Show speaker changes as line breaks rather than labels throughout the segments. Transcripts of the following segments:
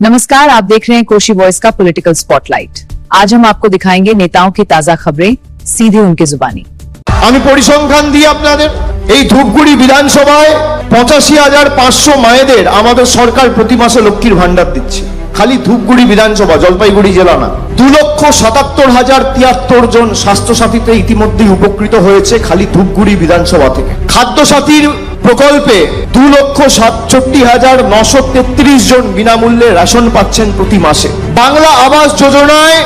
नमस्कार, आप देख रहे हैं कोशी वॉइस का पॉलिटिकल स्पॉटलाइट। आज हम आपको दिखाएंगे नेताओं की ताजा खबरें सीधे उनके जुबानी।
আমি পরিসংখ্যান দিই আপনাদের। এই ধূপগুড়ি বিধানসভায় 85,500 মায়েদের আমাদের সরকার প্রতি মাসে লক্ষ্মীর ভান্ডার দিচ্ছে। খালি ধূপগুড়ি বিধানসভা, জলপাইগুড়ি জেলা না। 2,77,073 জন স্বাস্থ্যসাথীতে ইতিমধ্যেই উপকৃত হয়েছে খালি ধূপগুড়ি বিধানসভা থেকে। খাদ্যসাথীর প্রকল্পে 2,67,933 জন বিনামূল্যে রেশন পাচ্ছেন প্রতি মাসে। বাংলা আবাস যোজনায়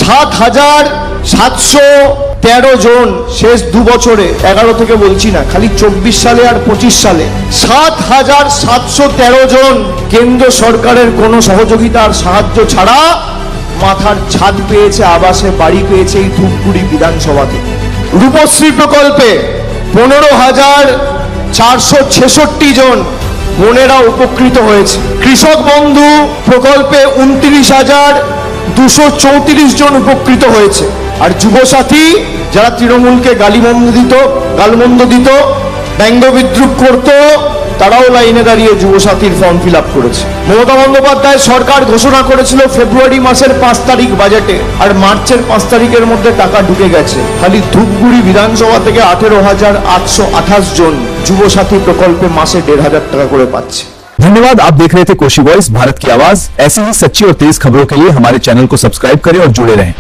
7,713 জন শেষ 2 বছরে, 11 থেকে বলছি না, খালি 24 সালে আর 25 সালে 7,713 জন কেন্দ্র সরকারের কোনো সহযোগিতা আর সাহায্য ছাড়া মাথার ছাদ পেয়েছে, আবাসে বাড়ি পেয়েছে এই ধূপগুড়ি বিধানসভা থেকে। রূপশ্রী প্রকল্পে 15,466 জন বোনেরা উপকৃত হয়েছে। কৃষক বন্ধু প্রকল্পে 29,234 জন উপকৃত হয়েছে। আর যুবসাথী যারা তৃণমূলকে গালমন্দ দিত, ব্যঙ্গ বিদ্রুপ করত, তারাও লাইনে দাঁড়িয়ে যুবসাথীর ফর্ম ফিল আপ করেছে। মমতা বন্দ্যোপাধ্যায় সরকার ঘোষণা করেছিল ফেব্রুয়ারি মাসের 5 তারিখ বাজেটে, আর মার্চের 5 তারিখের মধ্যে টাকা ঢুকে গেছে। খালি ধূপগুড়ি বিধানসভা থেকে 18,828 জন যুবসাথী প্রকল্পে মাসে 1,500 টাকা করে পাচ্ছে।
धन्यवाद। आप देख रहे थे कोशी वॉइस, भारत की आवाज। ऐसी ही सच्ची और तेज खबरों के लिए हमारे चैनल को सब्सक्राइब करें और जुड़े रहें।